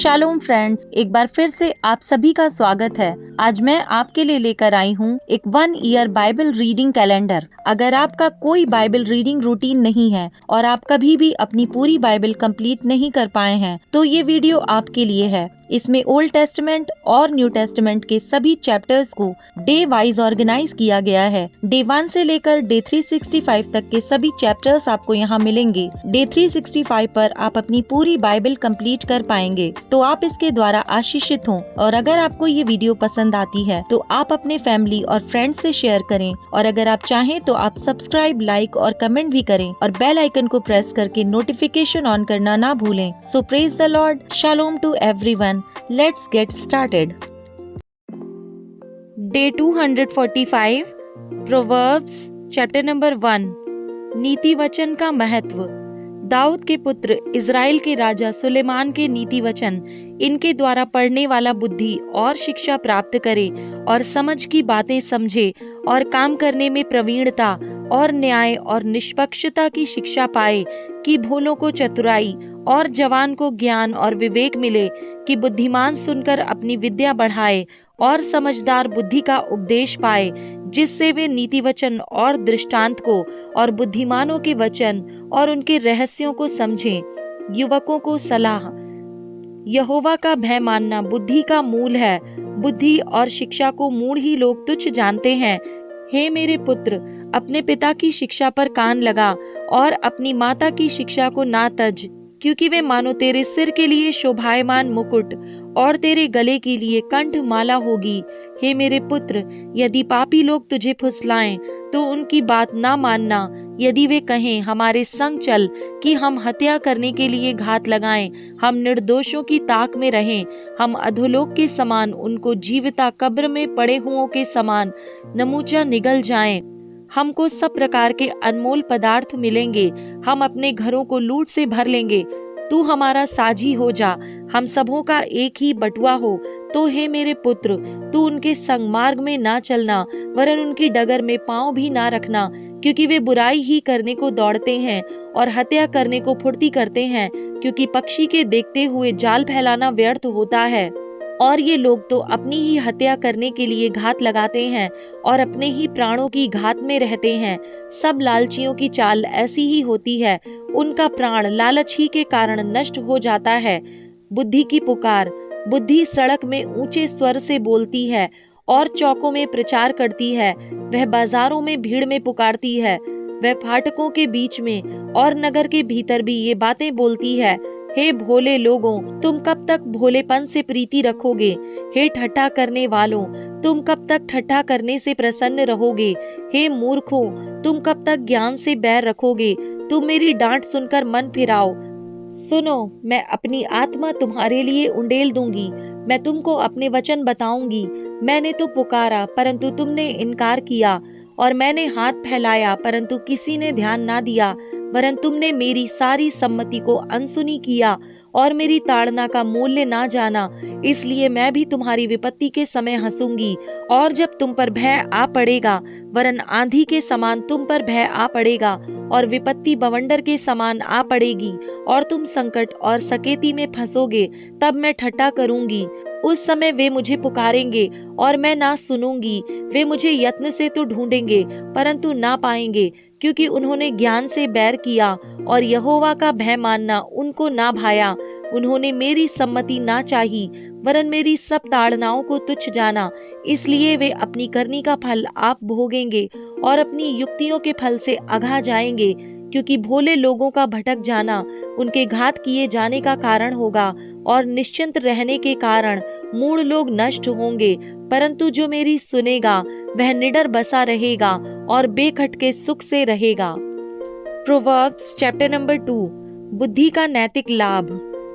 Shalom friends, एक बार फिर से आप सभी का स्वागत है। आज मैं आपके लिए लेकर आई हूँ एक 1 ईयर बाइबल रीडिंग कैलेंडर। अगर आपका कोई बाइबल रीडिंग रूटीन नहीं है और आप कभी भी अपनी पूरी बाइबल कंप्लीट नहीं कर पाए हैं, तो ये वीडियो आपके लिए है। इसमें ओल्ड टेस्टमेंट और न्यू टेस्टमेंट के सभी चैप्टर्स को डे वाइज ऑर्गेनाइज किया गया है। डे 1 से लेकर डे 365 तक के सभी चैप्टर्स आपको यहाँ मिलेंगे। डे 365 पर आप अपनी पूरी बाइबल कंप्लीट कर पाएंगे, तो आप इसके द्वारा आशीषित हों। और अगर आपको ये वीडियो पसंद आती है तो आप अपने फैमिली और फ्रेंड्स से शेयर करें, और अगर आप चाहें तो आप सब्सक्राइब, लाइक और कमेंट भी करें और बेल आइकन को प्रेस करके नोटिफिकेशन ऑन करना ना भूलें। So praise the Lord, shalom to everyone. Let's get started. Day 245, Proverbs chapter number 1। नीति वचन का महत्व। दाऊद के पुत्र इज़राइल के राजा सुलेमान के नीति वचन, इनके द्वारा पढ़ने वाला बुद्धि और शिक्षा प्राप्त करे और समझ की बातें समझे और काम करने में प्रवीणता और न्याय और निष्पक्षता की शिक्षा पाए, कि भोलों को चतुराई और जवान को ज्ञान और विवेक मिले, कि बुद्धिमान सुनकर अपनी विद्या बढ़ाए और समझदार बुद्धि का उपदेश पाए, जिससे वे नीति वचन और दृष्टांत को और बुद्धिमानों के वचन और उनके रहस्यों को समझें। युवकों को सलाह। यहोवा का भय मानना बुद्धि का मूल है। बुद्धि और शिक्षा को मूढ़ ही लोग तुच्छ जानते हैं। हे मेरे पुत्र, अपने पिता की शिक्षा पर कान लगा और अपनी माता की शिक्षा को ना तज, क्योंकि वे मानो तेरे सिर के लिए शोभायमान मुकुट और तेरे गले के लिए कंठ माला होगी। हे मेरे पुत्र, यदि पापी लोग तुझे फुसलाएं तो उनकी बात ना मानना। यदि वे कहें हमारे संग चल, कि हम हत्या करने के लिए घात लगाएं, हम निर्दोषों की ताक में रहें, हम अधोलोक के समान, उनको जीविता कब्र में पड़े हुओं के समान नमूचा निगल जाएं। हमको सब प्रकार के अनमोल पदार्थ मिलेंगे, हम अपने घरों को लूट से भर लेंगे। तू हमारा साझी हो जा, हम सबों का एक ही बटुआ हो। तो हे मेरे पुत्र, तू उनके संग मार्ग में ना चलना, वरन उनकी डगर में पांव भी ना रखना, क्योंकि वे बुराई ही करने को दौड़ते हैं और हत्या करने को फुर्ती करते हैं। क्योंकि पक्षी के देखते हुए जाल फैलाना व्यर्थ होता है, और ये लोग तो अपनी ही हत्या करने के लिए घात लगाते हैं और अपने ही प्राणों की घात में रहते हैं। सब लालचियों की चाल ऐसी ही होती है, उनका प्राण लालच ही के कारण नष्ट हो जाता है। बुद्धि की पुकार। बुद्धि सड़क में ऊंचे स्वर से बोलती है और चौकों में प्रचार करती है। वह बाजारों में भीड़ में पुकारती है, वह फाटकों के बीच में और नगर के भीतर भी ये बातें बोलती है। हे भोले लोगों, तुम कब तक भोलेपन से प्रीति रखोगे? हे ठट्ठा करने वालों, तुम कब तक ठट्ठा करने से प्रसन्न रहोगे? हे मूर्खों, तुम कब तक ज्ञान से बैर रखोगे? तुम मेरी डांट सुनकर मन फिराओ। सुनो, मैं अपनी आत्मा तुम्हारे लिए उंडेल दूंगी, मैं तुमको अपने वचन बताऊंगी। मैंने तो पुकारा परंतु तुमने इनकार किया, और मैंने हाथ फैलाया परंतु किसी ने ध्यान ना दिया। वरन तुमने मेरी सारी सम्मति को अनसुनी किया और मेरी ताड़ना का मूल्य ना जाना। इसलिए मैं भी तुम्हारी विपत्ति के समय हंसूंगी, और जब तुम पर भय आ पड़ेगा, वरन आंधी के समान तुम पर भय आ पड़ेगा, और विपत्ति बवंडर के समान आ पड़ेगी, और तुम संकट और सकेती में फंसोगे। तब मैं ठट्ठा करूंगी। उस समय वे मुझे पुकारेंगे और मैं ना सुनूंगी। वे मुझे यत्न से तो ढूंढेंगे परंतु ना पाएंगे, क्योंकि उन्होंने ज्ञान से बैर किया और यहोवा का भय मानना उनको ना भाया। उन्होंने मेरी सम्मति ना चाही, वरन मेरी सब ताड़नाओं को तुच्छ जाना। इसलिए वे अपनी करनी का फल आप भोगेंगे और अपनी युक्तियों के फल से अघा जाएंगे। क्योंकि भोले लोगों का भटक जाना उनके घात किए जाने का कारण होगा, और निश्चिंत रहने के कारण मूढ़ लोग नष्ट होंगे। परंतु जो मेरी सुनेगा वह निडर बसा रहेगा और बेखटके सुख से रहेगा। Proverbs chapter number 2। बुद्धि का नैतिक लाभ।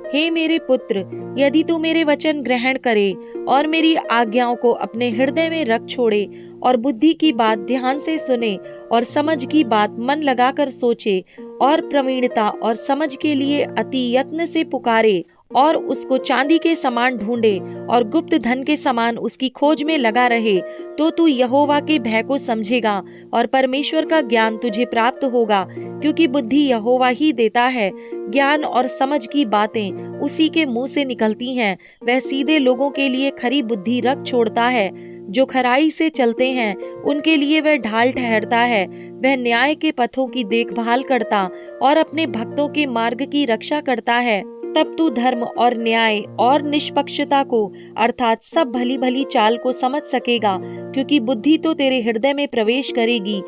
हे मेरे पुत्र, यदि तू मेरे वचन ग्रहण करे और मेरी आज्ञाओं को अपने हृदय में रख छोड़े, और बुद्धि की बात ध्यान से सुने और समझ की बात मन लगाकर सोचे, और प्रवीणता और समझ के लिए अति यत्न से पुकारे, और उसको चांदी के समान ढूंढे और गुप्त धन के समान उसकी खोज में लगा रहे, तो तू यहोवा के भय को समझेगा और परमेश्वर का ज्ञान तुझे प्राप्त होगा, क्योंकि बुद्धि यहोवा ही देता है। ज्ञान और समझ की बातें उसी के मुंह से निकलती हैं। वह सीधे लोगों के लिए खरी बुद्धि रख छोड़ता है। जो खराई से चलते हैं उनके लिए वह ढाल ठहरता है। वह न्याय के पथों की देखभाल करता और अपने भक्तों के मार्ग की रक्षा करता है। तब तू धर्म और न्याय और निष्पक्षता को अर्थात सब भली भली चाल को समझ सकेगा, क्योंकि बुद्धि तो तेरे हृदय में प्रवेश करेगी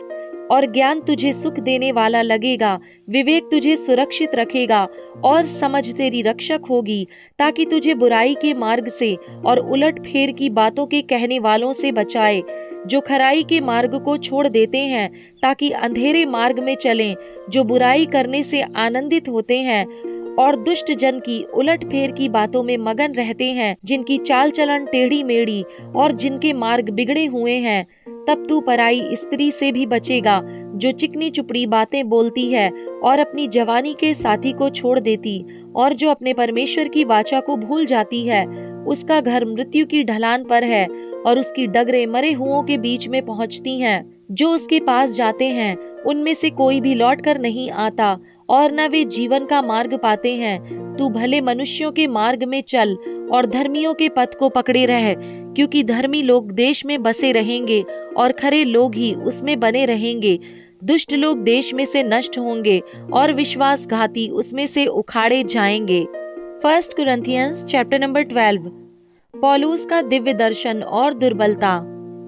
और ज्ञान तुझे सुख देने वाला लगेगा। विवेक तुझे सुरक्षित रखेगा और समझ तेरी रक्षक होगी, ताकि तुझे बुराई के मार्ग से और उलट फेर की बातों के कहने वालों से बचाए, जो खराई के मार्ग को छोड़ देते हैं ताकि अंधेरे मार्ग में चलें, जो बुराई करने से आनंदित होते हैं और दुष्ट जन की उलट फेर की बातों में मगन रहते हैं, जिनकी चाल चलन टेढ़ी मेढ़ी और जिनके मार्ग बिगड़े हुए हैं। तब तू पराई स्त्री से भी बचेगा, जो चिकनी चुपड़ी बातें बोलती है और अपनी जवानी के साथी को छोड़ देती, और जो अपने परमेश्वर की वाचा को भूल जाती है। उसका घर मृत्यु की ढलान पर है और उसकी डगरें मरे हुओं के बीच में पहुंचती हैं। जो उसके पास जाते हैं उनमें से कोई भी लौट कर नहीं आता, और न वे जीवन का मार्ग पाते हैं। तू भले मनुष्यों के मार्ग में चल और धर्मियों के पथ को पकड़े रह, क्योंकि धर्मी लोग देश में बसे रहेंगे और खरे लोग ही उसमें बने रहेंगे। दुष्ट लोग देश में से नष्ट होंगे और विश्वासघाती उसमें से उखाड़े जाएंगे। 1 कुरिन्थियंस चैप्टर नंबर 12। पौलुस का दिव्य दर्शन और दुर्बलता।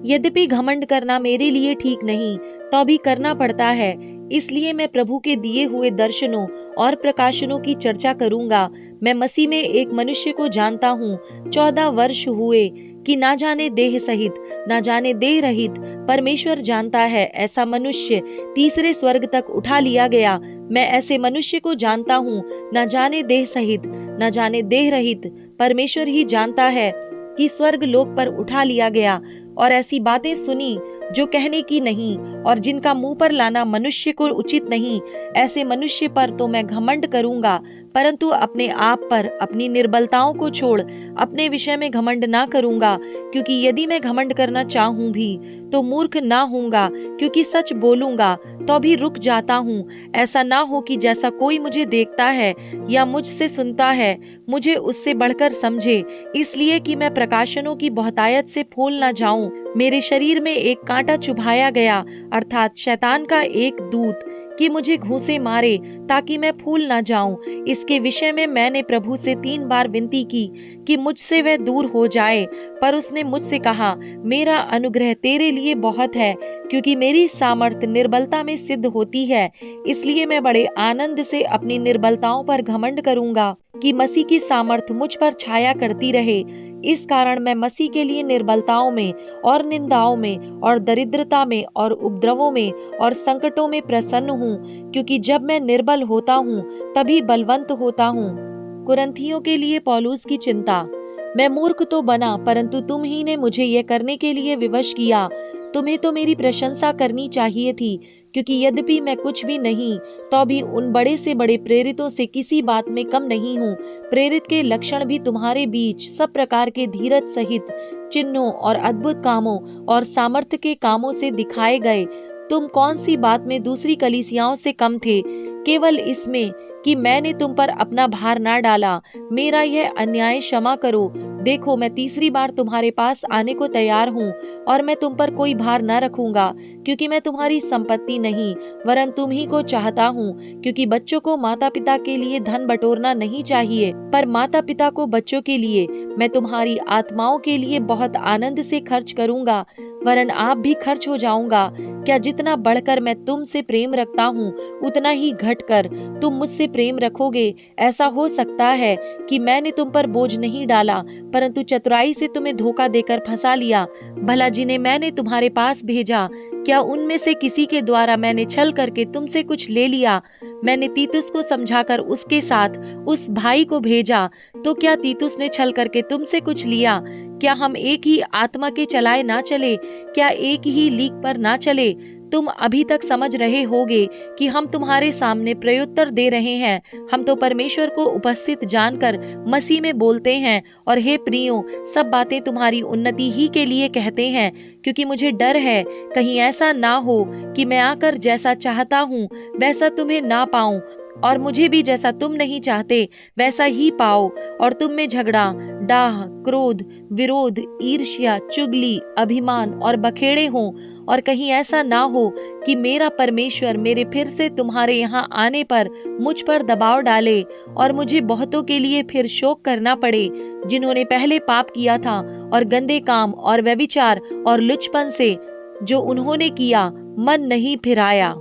यद्यपि घमंड करना मेरे लिए ठीक नहीं, तो भी करना पड़ता है। इसलिए मैं प्रभु के दिए हुए दर्शनों और प्रकाशनों की चर्चा करूंगा। मैं मसीह में एक मनुष्य को जानता हूँ। 14 वर्ष हुए कि ना जाने देह सहित ना जाने देह रहित परमेश्वर जानता है, ऐसा मनुष्य तीसरे स्वर्ग तक उठा लिया गया। मैं ऐसे मनुष्य को जानता हूँ, ना जाने देह सहित ना जाने देह रहित परमेश्वर ही जानता है, कि स्वर्ग लोक पर उठा लिया गया। और ऐसी बातें सुनी जो कहने की नहीं और जिनका मुंह पर लाना मनुष्य को उचित नहीं। ऐसे मनुष्य पर तो मैं घमंड करूंगा, परंतु अपने आप पर अपनी निर्बलताओं को छोड़ अपने विषय में घमंड ना करूंगा, क्योंकि यदि मैं घमंड करना चाहूं भी तो मूर्ख ना होऊंगा, क्योंकि सच बोलूंगा तो भी रुक जाता हूँ। ऐसा ना हो कि जैसा कोई मुझे देखता है या मुझसे सुनता है मुझे उससे बढ़कर समझे, इसलिए कि मैं प्रकाशनों की बहुतायत से फूल ना जाऊं। मेरे शरीर में एक कांटा चुभाया गया, अर्थात शैतान का एक दूत, कि मुझे घूंसे मारे ताकि मैं फूल ना जाऊं। इसके विषय में मैंने प्रभु से 3 बार विनती की कि मुझसे वह दूर हो जाए, पर उसने मुझसे कहा, मेरा अनुग्रह तेरे लिए बहुत है, क्योंकि मेरी सामर्थ निर्बलता में सिद्ध होती है। इसलिए मैं बड़े आनंद से अपनी निर्बलताओं पर घमंड करूंगा, कि मसीह की सामर्थ मुझ पर छाया करती रहे। इस कारण मैं मसीह के लिए निर्बलताओं में और निंदाओं में और दरिद्रता में और उपद्रवों में और संकटों में प्रसन्न हूँ, क्योंकि जब मैं निर्बल होता हूँ तभी बलवंत होता हूँ। कुरिन्थियों के लिए पौलुस की चिंता। मैं मूर्ख तो बना, परंतु तुम ही ने मुझे यह करने के लिए विवश किया। तुम्हें तो मेरी प्रशंसा करनी चाहिए थी, क्योंकि यद्यपि मैं कुछ भी नहीं तो भी उन बड़े से बड़े प्रेरितों से किसी बात में कम नहीं हूँ। प्रेरित के लक्षण भी तुम्हारे बीच सब प्रकार के धीरज सहित चिन्हों और अद्भुत कामों और सामर्थ्य के कामों से दिखाए गए। तुम कौन सी बात में दूसरी कलीसियाओं से कम थे? केवल इसमें कि मैंने तुम पर अपना भार ना डाला। मेरा यह अन्याय क्षमा करो। देखो, मैं तीसरी बार तुम्हारे पास आने को तैयार हूँ, और मैं तुम पर कोई भार न रखूंगा, क्योंकि मैं तुम्हारी संपत्ति नहीं वरन तुम ही को चाहता हूँ। क्योंकि बच्चों को माता पिता के लिए धन बटोरना नहीं चाहिए, पर माता पिता को बच्चों के लिए। मैं तुम्हारी आत्माओं के लिए बहुत आनंद से खर्च करूंगा, वरन आप भी खर्च हो जाऊंगा। क्या जितना बढ़कर मैं तुमसे प्रेम रखता हूँ उतना ही घटकर तुम मुझसे प्रेम रखोगे? ऐसा हो सकता है कि मैंने तुम पर बोझ नहीं डाला, परंतु चतुराई से तुम्हें धोखा देकर फंसा लिया। भला जिन्हें मैंने तुम्हारे पास भेजा, क्या उनमें से किसी के द्वारा मैंने छल करके तुमसे कुछ ले लिया? मैंने तीतुस को समझाकर उसके साथ उस भाई को भेजा, तो क्या तीतुस ने छल करके तुमसे कुछ लिया? क्या हम एक ही आत्मा के चलाए ना चले? क्या एक ही लीक पर ना चले? तुम अभी तक समझ रहे होगे कि हम तुम्हारे सामने प्रत्युत्तर दे रहे हैं। हम तो परमेश्वर को उपस्थित जानकर मसीह में बोलते हैं, और हे प्रियो, सब बातें तुम्हारी उन्नति ही के लिए कहते हैं, क्योंकि मुझे डर है कहीं ऐसा ना हो कि मैं आकर जैसा चाहता हूँ वैसा तुम्हें ना पाऊं, और मुझे भी जैसा तुम नहीं चाहते वैसा ही पाओ, और तुम में झगड़ा, डाह, क्रोध, विरोध, ईर्ष्या, चुगली, अभिमान और बखेड़े हों, और कहीं ऐसा ना हो कि मेरा परमेश्वर मेरे फिर से तुम्हारे यहाँ आने पर मुझ पर दबाव डाले, और मुझे बहुतों के लिए फिर शोक करना पड़े, जिन्होंने पहले पाप किया था, और गंदे काम और व्यभिचार और लुचपन से जो उन्होंने किया मन नहीं फिराया।